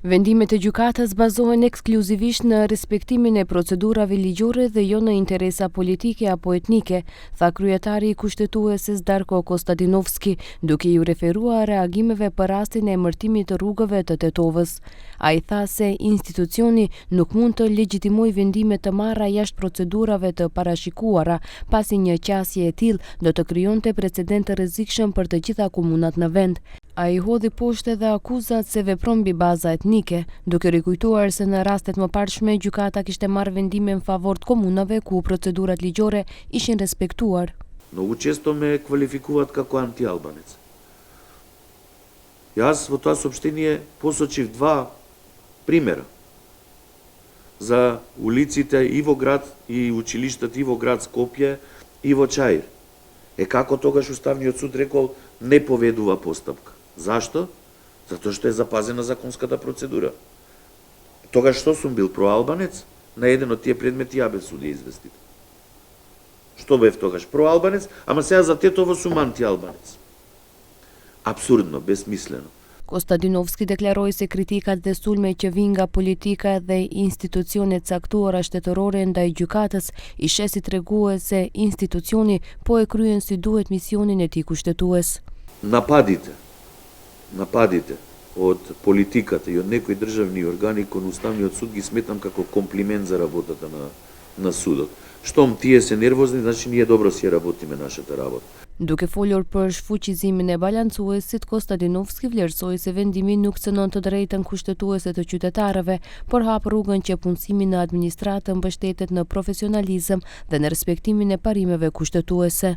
Vendimet e gjykatës bazohen ekskluzivisht në respektimin e procedurave ligjore dhe jo në interesa politike apo etnike, tha kryetari i kushtetueses Darko Kostadinovski, duke ju referuar reagimeve për rastin e emërtimit të rrugëve të Tetovës. Ai tha se institucioni nuk mund të legjitimojë vendime të marra jashtë procedurave të parashikuara, pasi një qasje e tillë do të krijonte precedent të rrezikshëm për të gjitha komunat në vend. Ai hodhi poshtë edhe akuzat se vepron mbi baza etnike, duke rikujtuar se në rastet më parshme gjykata kishte marrë vendime në favor të komunave ku procedurat ligjore ishin respektuar. Многу често ме квалификуваат како антиалбанец. Јас во тоа соопштение посочив два примера за улиците и во град и училиштата и во град Скопје и во Чаир. Како тогаш Уставниот суд рекол не поведува постапка. Зашто? Затоа што е запазена законската процедура. Тогаш што сум бил проалбанец? На еден од тие предмети ја бев судија известител. Што бев тогаш? Проалбанец, ама сега за Тетово сум антиалбанец. Абсурдно, безсмислено. Kostadinovski deklaroi se kritikat dhe sulmet që vijnë nga politika dhe institucionet caktuara shtetërore ndaj gjykatës i sheh si treguese se institucioni po e kryen si duhet misionin e tij kushtetues. Нападите од политиката и од некои државни органи кон Уставниот суд ги сметам како комплимент за работата на судот. Штом тие се нервозни, значи ние добро си работиме нашата работа. Duke folur për shfuqizimin e balancuesit, Kostadinovski vlerësoi se vendimi nuk cënon të drejtën kushtetuese të qytetarëve, por hap rrugën që punësimi në administratë mbështetet në profesionalizëm dhe në respektimin e parimeve kushtetuese.